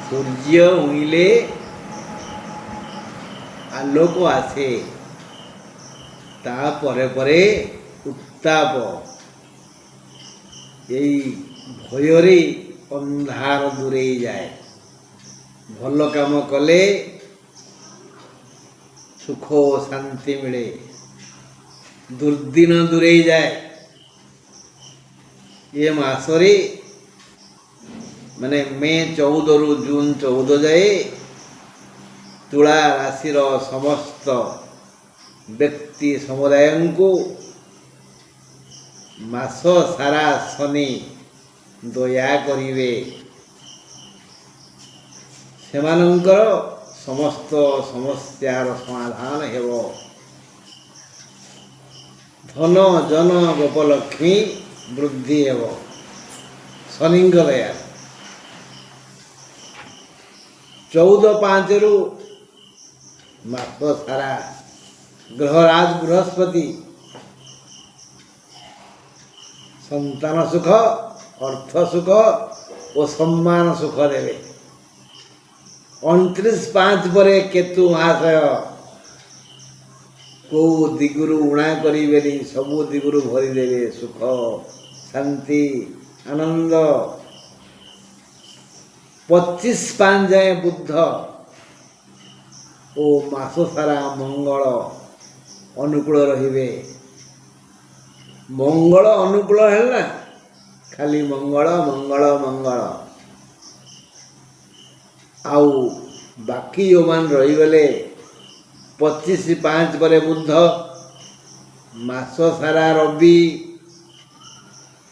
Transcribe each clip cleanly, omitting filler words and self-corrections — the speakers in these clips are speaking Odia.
ସୂର୍ଯ୍ୟ ଉଇଁଲେ ଆଲୋକ ଆସେ, ତାପରେ ପରେ ଉତ୍ତାପ। ଏଇ ଭୟରେ ଅନ୍ଧାର ଦୂରେଇ ଯାଏ। ଭଲ କାମ କଲେ ସୁଖ ଓ ଶାନ୍ତି ମିଳେ, ଦୁର୍ଦିନ ଦୂରେଇ ଯାଏ। ଏ ମାସରେ ମାନେ ମେ 14ରୁ ଜୁନ 14 ଯାଏ ତୁଳା ରାଶିର ସମସ୍ତ ବ୍ୟକ୍ତି ସମୁଦାୟଙ୍କୁ ମାସ ସାରା ଶନି ଦୟା କରିବେ। ସେମାନଙ୍କର ସମସ୍ତ ସମସ୍ୟାର ସମାଧାନ ହେବ। ଧନ ଜନ ଗୋପଲକ୍ଷ୍ମୀ ବୃଦ୍ଧି ହେବ ଶନିଙ୍କ ଦୟା। 14/5ରୁ ମାସ ସାରା ଗ୍ରହରାଜ ବୃହସ୍ପତି ସନ୍ତାନ ସୁଖ, ଅର୍ଥ ସୁଖ ଓ ସମ୍ମାନ ସୁଖ ଦେବେ। 29/5 ପରେ କେତୁ ମହାଶୟ କେଉଁ ଦିଗରୁ ଉଣା କରିବେନି, ସବୁ ଦିଗରୁ ଭରିଦେବେ ସୁଖ, ଶାନ୍ତି, ଆନନ୍ଦ। 25/5 ଯାଏଁ ବୁଧ ଓ ମାସ ସାରା ମଙ୍ଗଳ ଅନୁକୂଳ ରହିବେ। ମଙ୍ଗଳ ଅନୁକୂଳ ହେଲା, ଖାଲି ମଙ୍ଗଳ ମଙ୍ଗଳ ମଙ୍ଗଳ। ଆଉ ବାକି ଯେଉଁମାନେ ରହିଗଲେ 25/5 ପରେ ବୁଧ, ମାସ ସାରା ରବି,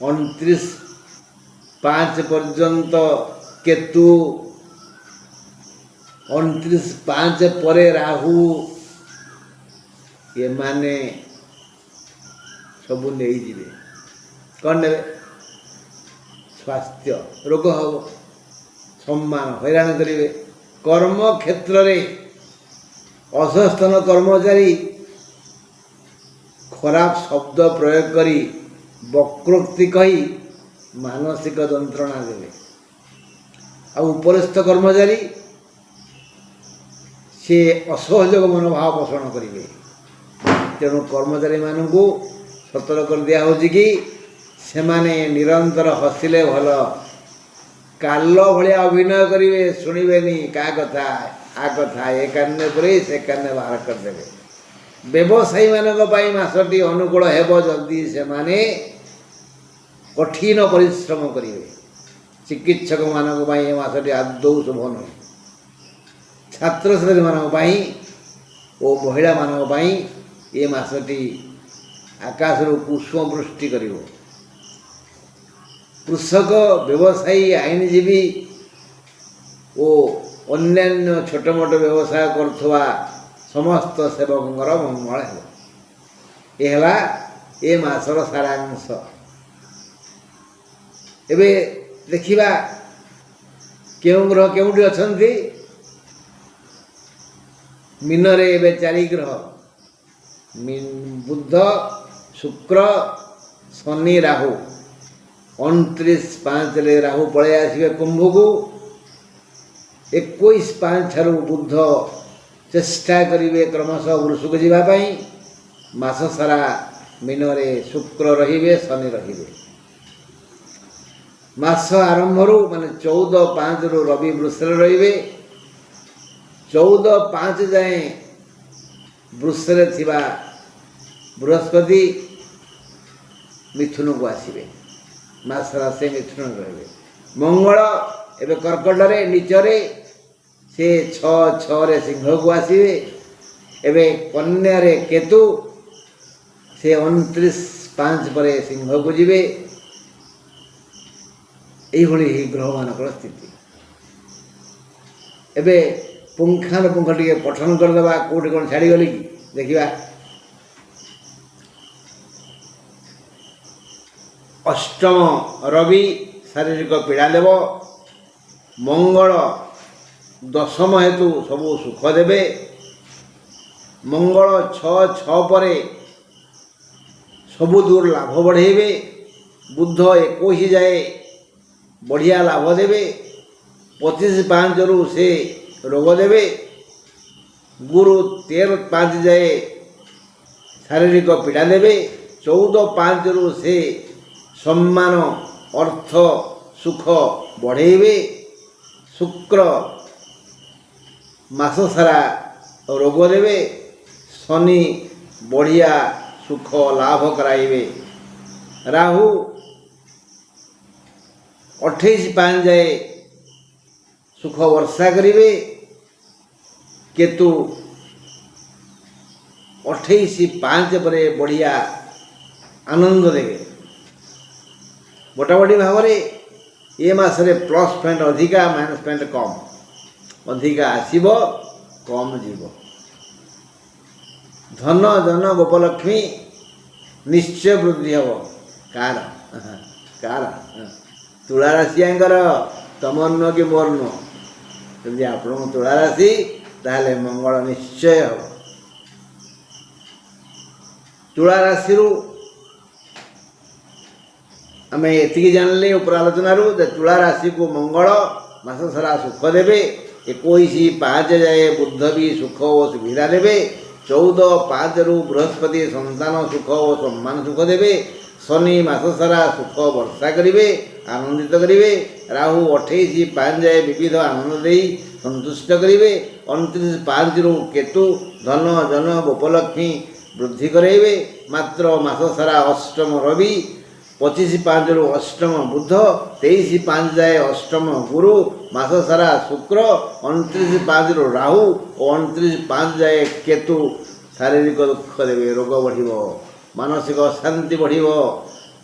29/5 ପର୍ଯ୍ୟନ୍ତ କେତୁ, 29/5 ପରେ ରାହୁ, ଏମାନେ ସବୁ ନେଇଯିବେ। କ'ଣ ନେବେ? ସ୍ୱାସ୍ଥ୍ୟ, ରୋଗ ହେବ, ସମ୍ମାନ, ହଇରାଣ କରିବେ। କର୍ମକ୍ଷେତ୍ରରେ ଅସସ୍ଥନ କର୍ମଚାରୀ ଖରାପ ଶବ୍ଦ ପ୍ରୟୋଗ କରି ବକ୍ରୋକ୍ତି କହି ମାନସିକ ଯନ୍ତ୍ରଣା ଦେବେ। ଆଉ ଉପରିସ୍ଥ କର୍ମଚାରୀ ସେ ଅସହଯୋଗ ମନୋଭାବ ପୋଷଣ କରିବେ। ତେଣୁ କର୍ମଚାରୀମାନଙ୍କୁ ସତର୍କ ଦିଆହେଉଛି କି ସେମାନେ ନିରନ୍ତର ହସିଲେ ଭଲ, କାଲ ଭଳିଆ ଅଭିନୟ କରିବେ, ଶୁଣିବେନି କାହା କଥା, ଆ କଥା ଏ କାନରେ ପୁରେଇ ସେ କାନରେ ବାହାର କରିଦେବେ। ବ୍ୟବସାୟୀମାନଙ୍କ ପାଇଁ ମାସଟି ଅନୁକୂଳ ହେବ ଯଦି ସେମାନେ କଠିନ ପରିଶ୍ରମ କରିବେ। ଚିକିତ୍ସକମାନଙ୍କ ପାଇଁ ଏ ମାସଟି ଆଦୌ ଶୁଭ ନୁହେଁ। ଛାତ୍ରଛାତ୍ରୀମାନଙ୍କ ପାଇଁ ଓ ମହିଳାମାନଙ୍କ ପାଇଁ ଏ ମାସଟି ଆକାଶରୁ କୁସୁମ ବୃଷ୍ଟି କରିବ। କୃଷକ, ବ୍ୟବସାୟୀ, ଆଇନଜୀବୀ ଓ ଅନ୍ୟାନ୍ୟ ଛୋଟ ମୋଟ ବ୍ୟବସାୟ କରୁଥିବା ସମସ୍ତ ସେବକଙ୍କର ମଙ୍ଗଳ ହେବ। ଏ ହେଲା ଏ ମାସର ସାରାଂଶ। ଏବେ ଦେଖିବା କେଉଁ ଗ୍ରହ କେଉଁଠି ଅଛନ୍ତି। ମୀନରେ ଏବେ 4 ଗ୍ରହ, ବୁଧ, ଶୁକ୍ର, ଶନି, ରାହୁ। 29/5ରେ ରାହୁ ପଳେଇ ଆସିବେ କୁମ୍ଭକୁ। 21/5 ଠାରୁ ବୁଧ ଚେଷ୍ଟା କରିବେ କ୍ରମଶଃ ବୃଷକୁ ଯିବା ପାଇଁ। ମାସ ସାରା ମୀନରେ ଶୁକ୍ର ରହିବେ, ଶନି ରହିବେ। ମାସ ଆରମ୍ଭରୁ ମାନେ 14/5ରୁ ରବି ବୃଷରେ ରହିବେ। 14/5 ଯାଏଁ ବୃଷରେ ଥିବା ବୃହସ୍ପତି ମିଥୁନକୁ ଆସିବେ। ମାସ ସାରା ସେ ମିଥୁନ ରହିବେ। ମଙ୍ଗଳ ଏବେ କର୍କଟରେ ନିଚରେ, ସେ 6/6ରେ ସିଂହକୁ ଆସିବେ। ଏବେ କନ୍ୟାରେ କେତୁ, ସେ 29/5 ପରେ ସିଂହକୁ ଯିବେ। ଏଇଭଳି ଏହି ଗ୍ରହମାନଙ୍କର ସ୍ଥିତି। ଏବେ ପୁଙ୍ଖାନୁପୁଙ୍ଖ ଟିକେ ପଠନ କରିଦେବା, କେଉଁଠି କ'ଣ ଛାଡ଼ିଗଲି କି ଦେଖିବା। ଅଷ୍ଟମ ରବି ଶାରୀରିକ ପୀଡ଼ା ଦେବ। ମଙ୍ଗଳ ଦଶମ ହେତୁ ସବୁ ସୁଖ ଦେବେ। ମଙ୍ଗଳ 6/6 ପରେ ସବୁ ଦୂର ଲାଭ ବଢ଼େଇବେ। ବୁଧ 21 ଯାଏ ବଢ଼ିଆ ଲାଭ ଦେବେ। 25/5 ସେ ରୋଗ ଦେବେ। ଗୁରୁ 13/5 ଯାଏ ଶାରୀରିକ ପୀଡ଼ା ଦେବେ। 14/5 ସେ ସମ୍ମାନ ଅର୍ଥ ସୁଖ ବଢ଼େଇବେ। ଶୁକ୍ର ମାସ ସାରା ରୋଗ ଦେବେ। ଶନି ବଢ଼ିଆ ସୁଖ ଲାଭ କରାଇବେ। ରାହୁ 28/5 ଯାଏ ସୁଖ ବର୍ଷା କରିବେ। କେତୁ 28/5 ପରେ ବଢ଼ିଆ ଆନନ୍ଦ ଦେବେ। ମୋଟାମୋଟି ଭାବରେ ଏ ମାସରେ ପ୍ଲସ୍ ପଏଣ୍ଟ ଅଧିକା, ମାଇନସ୍ ପଏଣ୍ଟ କମ୍। ଅଧିକା ଆସିବ, କମ୍ ଯିବ। ଧନ ଜନ ଗୋପଲକ୍ଷ୍ମୀ ନିଶ୍ଚୟ ବୃଦ୍ଧି ହେବ। କାର କାର ତୁଳା ରାଶିଆଙ୍କର, ତମର ନୁହଁ କି ମୋର ନୁହଁ। ଯଦି ଆପଣଙ୍କ ତୁଳା ରାଶି ତାହେଲେ ମଙ୍ଗଳ ନିଶ୍ଚୟ ହେବ। ତୁଳା ରାଶିରୁ ଆମେ ଏତିକି ଜାଣିଲେ ଉପର ଆଲୋଚନାରୁ ଯେ ତୁଳା ରାଶିକୁ ମଙ୍ଗଳ ମାସ ସାରା ସୁଖ ଦେବେ। 21/5 ଯାଏ ବୁଧ ବି ସୁଖ ଓ ସୁବିଧା ଦେବେ। 14/5 ବୃହସ୍ପତି ସନ୍ତାନ ସୁଖ ଓ ସମ୍ମାନ ସୁଖ ଦେବେ। ଶନି ମାସ ସାରା ସୁଖ ବର୍ଷା କରିବେ, ଆନନ୍ଦିତ କରିବେ। ରାହୁ 28/5 ଯାଏ ବିବିଧ ଆନନ୍ଦ ଦେଇ ସନ୍ତୁଷ୍ଟ କରିବେ। 29/5 କେତୁ ଧନ ଜନ ଗୋପଲକ୍ଷ୍ମୀ ବୃଦ୍ଧି କରାଇବେ। ମାତ୍ର ମାସ ସାରା ଅଷ୍ଟମ ରବି, 25/5 ଅଷ୍ଟମ ବୁଧ, 23/5 ଯାଏ ଅଷ୍ଟମ ଗୁରୁ, ମାସ ସାରା ଶୁକ୍ର, 29/5 ରାହୁ ଓ 29/5 ଯାଏ କେତୁ ଶାରୀରିକ ଦୁଃଖ ଦେବେ। ରୋଗ ବଢ଼ିବ, ମାନସିକ ଅଶାନ୍ତି ବଢ଼ିବ,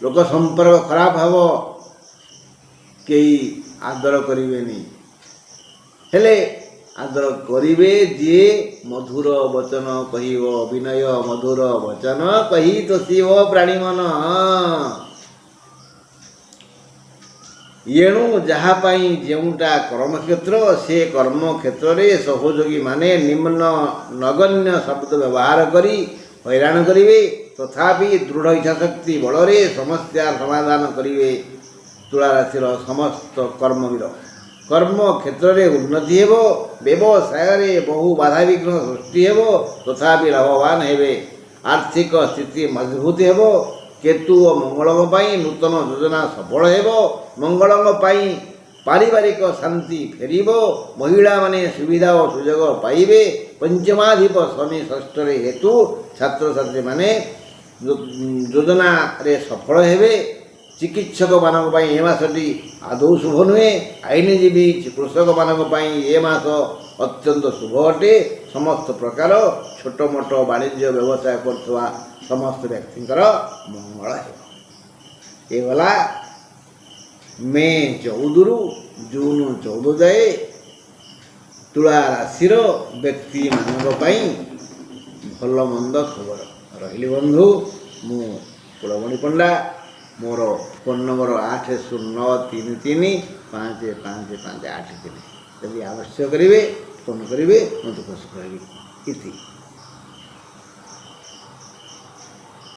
ଲୋକ ସମ୍ପର୍କ ଖରାପ ହେବ, କେହି ଆଦର କରିବେନି। ହେଲେ ଆଦର କରିବେ ଯିଏ ମଧୁର ବଚନ କହିବ। ବିନୟ ମଧୁର ବଚନ କହି ତୋଷିବ ପ୍ରାଣୀ ମନ। ଏଣୁ ଯାହା ପାଇଁ ଯେଉଁଟା କର୍ମକ୍ଷେତ୍ର, ସେ କର୍ମକ୍ଷେତ୍ରରେ ସହଯୋଗୀ ମାନେ ନିମ୍ନ ନଗଣ୍ୟ ଶବ୍ଦ ବ୍ୟବହାର କରି ହଇରାଣ କରିବେ। ତଥାପି ଦୃଢ଼ ଇଚ୍ଛାଶକ୍ତି ବଳରେ ସମସ୍ୟାର ସମାଧାନ କରିବେ। ତୁଳା ରାଶିର ସମସ୍ତ କର୍ମବୀର କର୍ମକ୍ଷେତ୍ରରେ ଉନ୍ନତି ହେବ। ବ୍ୟବସାୟରେ ବହୁ ବାଧାବିଘ୍ନ ସୃଷ୍ଟି ହେବ, ତଥାପି ଲାଭବାନ ହେବେ। ଆର୍ଥିକ ସ୍ଥିତି ମଜବୁତ ହେବ। କେତୁ ଓ ମଙ୍ଗଳଙ୍କ ପାଇଁ ନୂତନ ଯୋଜନା ସଫଳ ହେବ। ମଙ୍ଗଳଙ୍କ ପାଇଁ ପାରିବାରିକ ଶାନ୍ତି ଫେରିବ। ମହିଳାମାନେ ସୁବିଧା ଓ ସୁଯୋଗ ପାଇବେ। ପଞ୍ଚମାଧିପ ଶନି ଷଷ୍ଠରେ ହେତୁ ଛାତ୍ରଛାତ୍ରୀମାନେ ଯୋଜନାରେ ସଫଳ ହେବେ। ଚିକିତ୍ସକମାନଙ୍କ ପାଇଁ ଏ ମାସଟି ଆଦୌ ଶୁଭ ନୁହେଁ। ଆଇନଜୀବୀ କୃଷକମାନଙ୍କ ପାଇଁ ଏ ମାସ ଅତ୍ୟନ୍ତ ଶୁଭ ଅଟେ। ସମସ୍ତ ପ୍ରକାର ଛୋଟ ମୋଟ ବାଣିଜ୍ୟ ବ୍ୟବସାୟ କରୁଥିବା ସମସ୍ତ ବ୍ୟକ୍ତିଙ୍କର ମଙ୍ଗଳ ହେବ। ଏ ଗଲା ମେ 14ରୁ ଜୁନ 14 ଯାଏ ତୁଳା ରାଶିର ବ୍ୟକ୍ତିମାନଙ୍କ ପାଇଁ ଭଲ ମନ୍ଦ ଖବର। ରହିଲି ବନ୍ଧୁ, ମୁଁ କୁଳମଣି ପଣ୍ଡା। ମୋର ଫୋନ୍ ନମ୍ବର 8093355583। ଯଦି ଆବଶ୍ୟକ କରିବେ ଫୋନ୍ କରିବେ, ମୁଁ ଦୁଃଖ ସୁଖ ହେବି। ଇତି।